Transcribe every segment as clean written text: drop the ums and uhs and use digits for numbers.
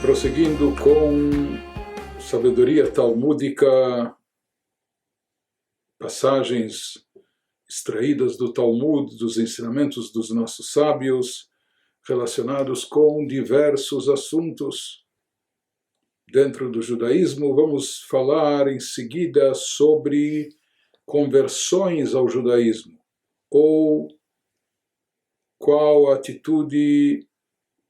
prosseguindo com sabedoria talmúdica, passagens extraídas do Talmud, dos ensinamentos dos nossos sábios, relacionados com diversos assuntos. Dentro do judaísmo, vamos falar em seguida sobre conversões ao judaísmo, ou qual a atitude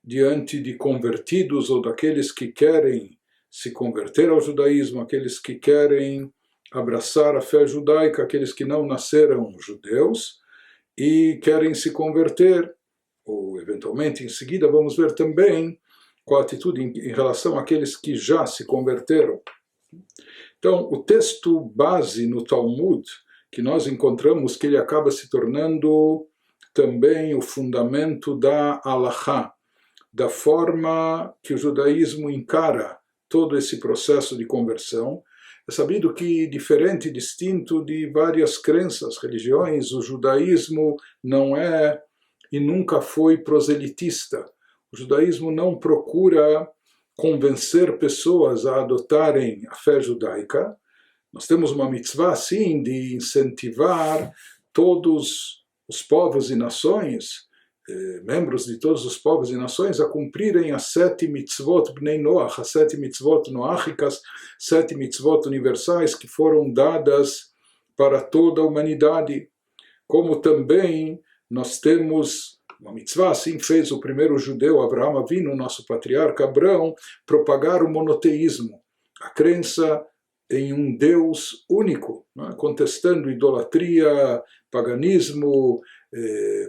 diante de convertidos ou daqueles que querem se converter ao judaísmo, aqueles que querem abraçar a fé judaica, aqueles que não nasceram judeus e querem se converter, ou eventualmente em seguida vamos ver também qual a atitude em relação àqueles que já se converteram. Então, o texto base no Talmud, que nós encontramos que ele acaba se tornando também o fundamento da Halachá, da forma que o judaísmo encara todo esse processo de conversão. É sabido que, diferente e distinto de várias crenças, religiões, o judaísmo não é e nunca foi proselitista. O judaísmo não procura convencer pessoas a adotarem a fé judaica. Nós temos uma mitzvah, sim, de incentivar todos os povos e nações, membros de todos os povos e nações, a cumprirem as 7 mitzvot Bnei Noach, as 7 mitzvot noáchicas, 7 mitzvot universais que foram dadas para toda a humanidade. Como também nós temos uma mitzvah, assim fez o primeiro judeu, Abraham Avinu, nosso patriarca Abrão, propagar o monoteísmo, a crença em um Deus único, né? Contestando idolatria, paganismo,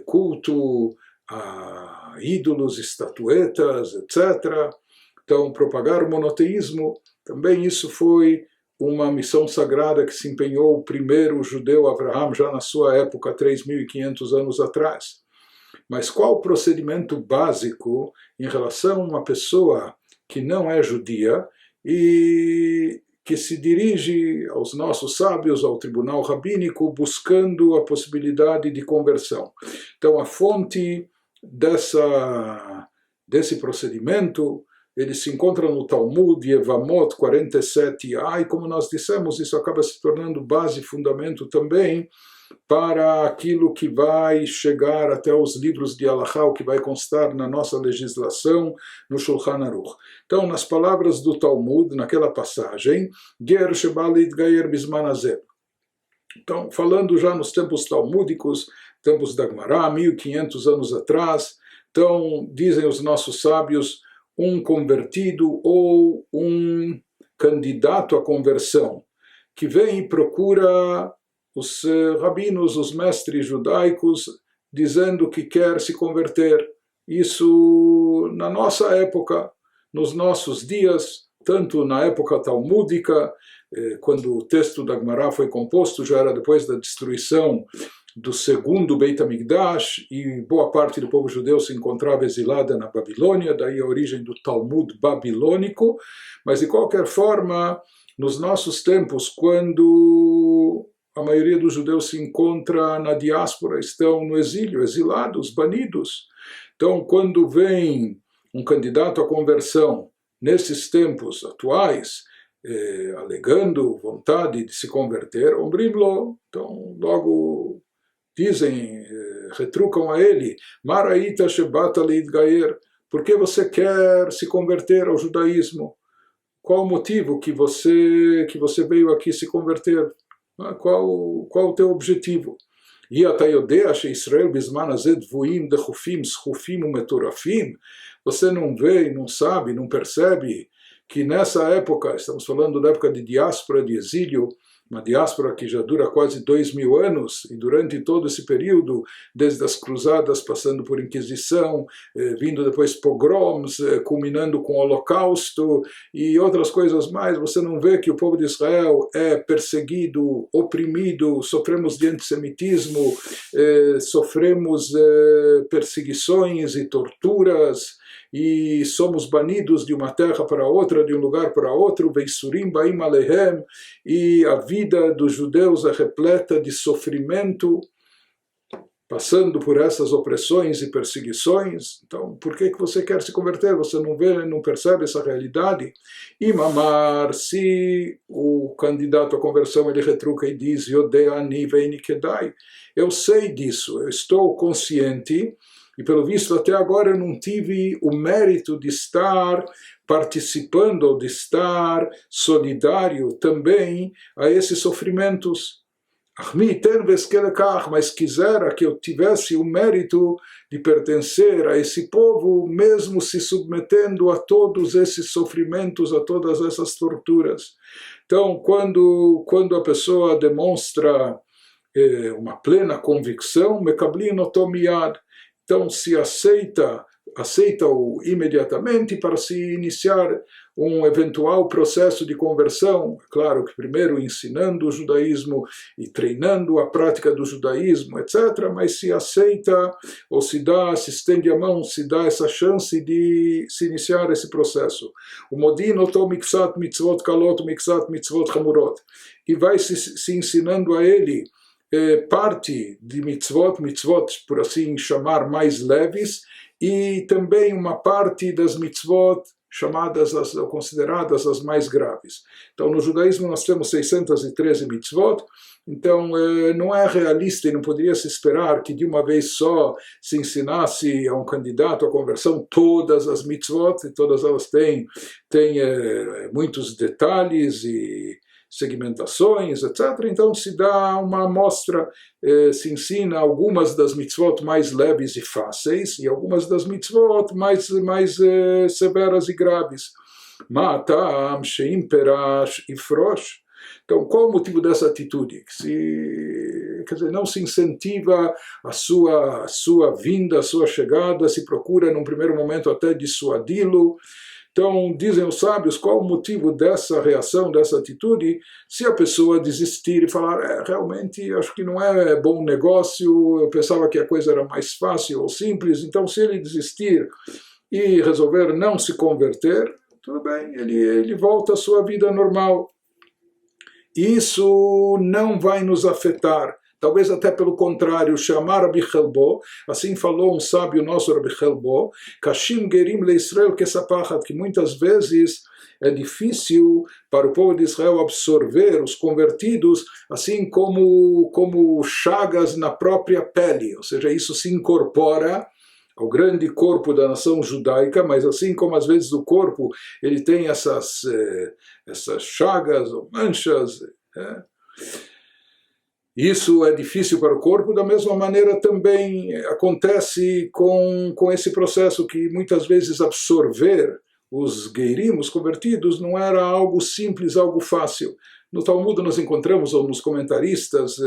culto a ídolos, estatuetas, etc. Então, propagar o monoteísmo, também isso foi uma missão sagrada que se empenhou o primeiro judeu Abraham, já na sua época, 3.500 anos atrás. Mas qual o procedimento básico em relação a uma pessoa que não é judia e que se dirige aos nossos sábios, ao tribunal rabínico, buscando a possibilidade de conversão? Então, a fonte desse procedimento, ele se encontra no Talmud, Yevamot 47a, e como nós dissemos, isso acaba se tornando base e fundamento também para aquilo que vai chegar até os livros de Halachá, o que vai constar na nossa legislação, no Shulchan Aruch. Então, nas palavras do Talmud, naquela passagem, Ger sheba litgayer bizman hazeh. Então, falando já nos tempos talmúdicos, tempos da Gemara, 1500 anos atrás, então, dizem os nossos sábios, um convertido ou um candidato à conversão, que vem e procura os rabinos, os mestres judaicos, dizendo que quer se converter. Isso, na nossa época, nos nossos dias, tanto na época talmúdica, quando o texto da Gemara foi composto, já era depois da destruição do segundo Beit HaMikdash, e boa parte do povo judeu se encontrava exilada na Babilônia, daí a origem do Talmud babilônico. Mas, de qualquer forma, nos nossos tempos, quando a maioria dos judeus se encontra na diáspora, estão no exílio, exilados, banidos. Então, quando vem um candidato à conversão, nesses tempos atuais, alegando vontade de se converter, ombrimlo, então logo dizem, retrucam a ele, Maraita shebata leitgayer, por que você quer se converter ao judaísmo? Qual o motivo que você veio aqui se converter? Qual o teu objetivo? E atayodea sheIsrael bizman hazeh dvuim dechufim schufim umeturafim. Você não vê, não sabe, não percebe que nessa época, estamos falando da época de diáspora, de exílio, uma diáspora que já dura quase 2000 anos, e durante todo esse período, desde as cruzadas, passando por Inquisição, vindo depois pogroms, culminando com o Holocausto e outras coisas mais, você não vê que o povo de Israel é perseguido, oprimido, sofremos de antissemitismo, sofremos perseguições e torturas, e somos banidos de uma terra para outra, de um lugar para outro, Veisurim Baim Alehem, e a vida dos judeus é repleta de sofrimento. passando por essas opressões e perseguições. Então, por que você quer se converter? Você não vê, não percebe essa realidade? E mamar, se o candidato à conversão ele retruca e diz Yodeani veini kedai, eu sei disso, eu estou consciente, e pelo visto até agora eu não tive o mérito de estar participando, ou de estar solidário também a esses sofrimentos. Mas quisera que eu tivesse o mérito de pertencer a esse povo, mesmo se submetendo a todos esses sofrimentos, a todas essas torturas. Então, quando a pessoa demonstra uma plena convicção, mekablim oto miyad, então se aceita-o imediatamente para se iniciar um eventual processo de conversão, claro que primeiro ensinando o judaísmo e treinando a prática do judaísmo, etc., mas se aceita ou se estende a mão, se dá essa chance de se iniciar esse processo. O modin oto miksat mitzvot kalot, miksat mitzvot chamurot, e vai se ensinando a ele parte de mitzvot, por assim chamar, mais leves, e também uma parte das mitzvot chamadas, consideradas as mais graves. Então, no judaísmo nós temos 613 mitzvot, então não é realista e não poderia se esperar que de uma vez só se ensinasse a um candidato à conversão todas as mitzvot, e todas elas têm muitos detalhes e segmentações, etc. Então se dá uma amostra, se ensina algumas das mitzvot mais leves e fáceis, e algumas das mitzvot mais severas e graves. Matam sheim perash ifrosh. Então, qual o motivo dessa atitude? Quer dizer, não se incentiva a sua vinda, a sua chegada, se procura num primeiro momento até dissuadi-lo. Então, dizem os sábios, qual o motivo dessa reação, dessa atitude, se a pessoa desistir e falar, realmente acho que não é bom negócio, eu pensava que a coisa era mais fácil ou simples, então se ele desistir e resolver não se converter, tudo bem, ele volta à sua vida normal. Isso não vai nos afetar. Talvez até pelo contrário, chamar Rabi Chelbo, assim falou um sábio nosso, Rabi Chelbo, Kashim Gerim leIsrael kesapachat, que muitas vezes é difícil para o povo de Israel absorver os convertidos, assim como chagas na própria pele, ou seja, isso se incorpora ao grande corpo da nação judaica, mas assim como às vezes o corpo ele tem essas chagas ou manchas, isso é difícil para o corpo, da mesma maneira também acontece com esse processo que muitas vezes absorver os geirim, os convertidos, não era algo simples, algo fácil. No Talmud nós encontramos, ou nos comentaristas,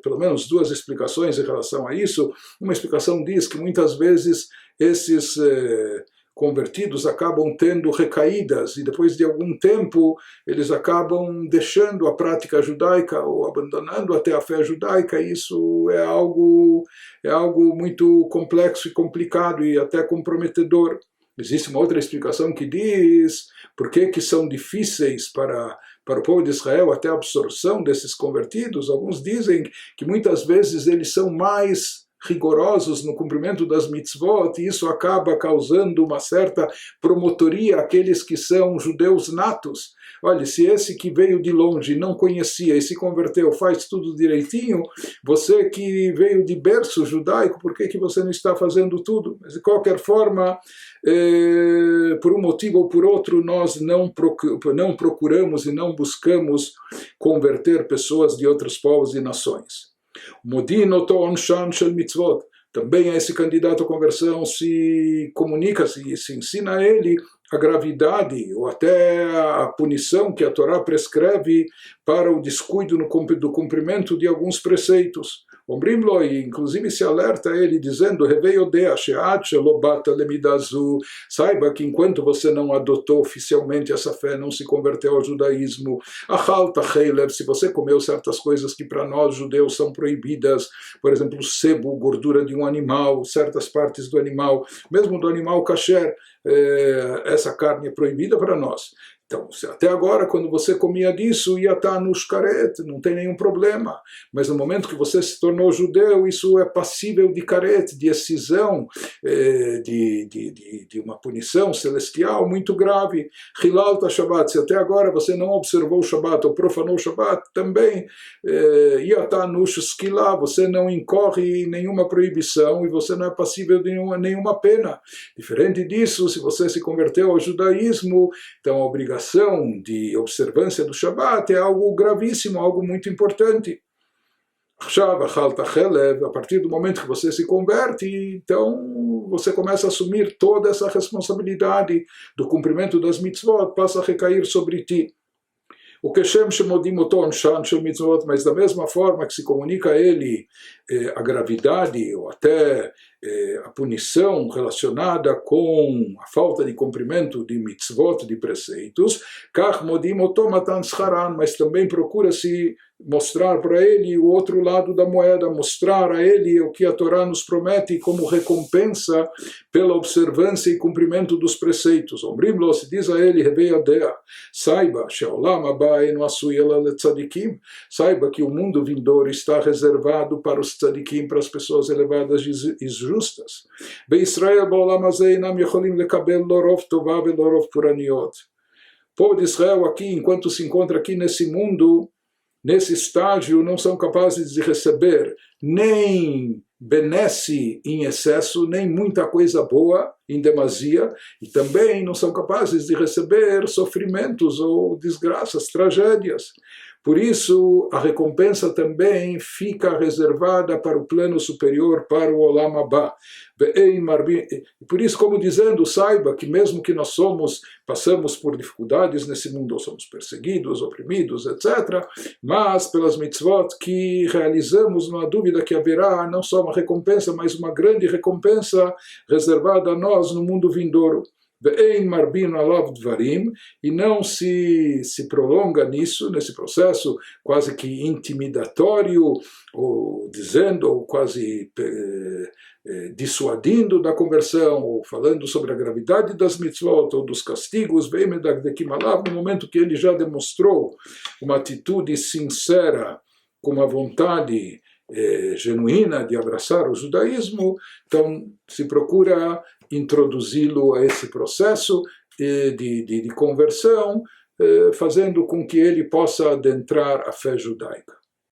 pelo menos duas explicações em relação a isso. Uma explicação diz que muitas vezes esses convertidos acabam tendo recaídas e depois de algum tempo eles acabam deixando a prática judaica ou abandonando até a fé judaica. Isso é algo muito complexo e complicado e até comprometedor. Existe uma outra explicação que diz por que são difíceis para o povo de Israel até a absorção desses convertidos. Alguns dizem que muitas vezes eles são mais rigorosos no cumprimento das mitzvot, e isso acaba causando uma certa promotoria àqueles que são judeus natos. Olha, se esse que veio de longe, não conhecia e se converteu, faz tudo direitinho, você que veio de berço judaico, por que você não está fazendo tudo? Mas de qualquer forma, por um motivo ou por outro, nós não procuramos e não buscamos converter pessoas de outros povos e nações. Modin oto onshan shel mitzvot. Também a esse candidato à conversão se comunica, se ensina a ele a gravidade ou até a punição que a Torá prescreve para o descuido do cumprimento de alguns preceitos. Ombrimlo, e inclusive se alerta a ele dizendo, saiba que enquanto você não adotou oficialmente essa fé, não se converteu ao judaísmo, se você comeu certas coisas que para nós judeus são proibidas, por exemplo, sebo, gordura de um animal, certas partes do animal, mesmo do animal kasher, essa carne é proibida para nós. Então, até agora, quando você comia disso, ia estar no shkaret, não tem nenhum problema. Mas no momento que você se tornou judeu, isso é passível de karet, de excisão, de uma punição celestial muito grave. Hilalta Shabbat, se até agora você não observou o Shabbat ou profanou o Shabbat, também ia estar no shkilá, você não incorre nenhuma proibição e você não é passível de nenhuma pena. Diferente disso, se você se converteu ao judaísmo, então a obrigação de observância do Shabat é algo gravíssimo, algo muito importante. A partir do momento que você se converte, então você começa a assumir toda essa responsabilidade do cumprimento das mitzvot, passa a recair sobre ti. O Keshem Shemodim Oton Shan Shel Mitzvot, mas da mesma forma que se comunica a ele a gravidade ou até a punição relacionada com a falta de cumprimento de mitzvot, de preceitos, Kach Modim Oton Matan Scharan, mas também procura-se mostrar para ele o outro lado da moeda, mostrar a ele o que a Torá nos promete como recompensa pela observância e cumprimento dos preceitos. Ombrim-lo, se diz a ele, Reveiadea, saiba, Sheolam Abai no Asui Ela Letzadikim, saiba que o mundo vindouro está reservado para os tzadikim, para as pessoas elevadas e justas. Be-Israel Ba'olam Hazei Nam Yecholim Lekabel Lorov Tová Velorov Puraniot. O povo de Israel aqui, enquanto se encontra aqui nesse mundo, nesse estágio, não são capazes de receber nem benesse em excesso, nem muita coisa boa em demasia, e também não são capazes de receber sofrimentos ou desgraças, tragédias. Por isso, a recompensa também fica reservada para o plano superior, para o Olam Abba. Por isso, como dizendo, saiba que mesmo que nós passamos por dificuldades nesse mundo, ou somos perseguidos, oprimidos, etc., mas pelas mitzvot que realizamos, não há dúvida que haverá não só uma recompensa, mas uma grande recompensa reservada a nós no mundo vindouro. E não se prolonga nisso, nesse processo quase que intimidatório, ou dizendo, ou quase dissuadindo da conversão, ou falando sobre a gravidade das mitzvot, ou dos castigos, no momento que ele já demonstrou uma atitude sincera, com uma vontade genuína de abraçar o judaísmo, então se procura introduzi-lo a esse processo de conversão, fazendo com que ele possa adentrar a fé judaica.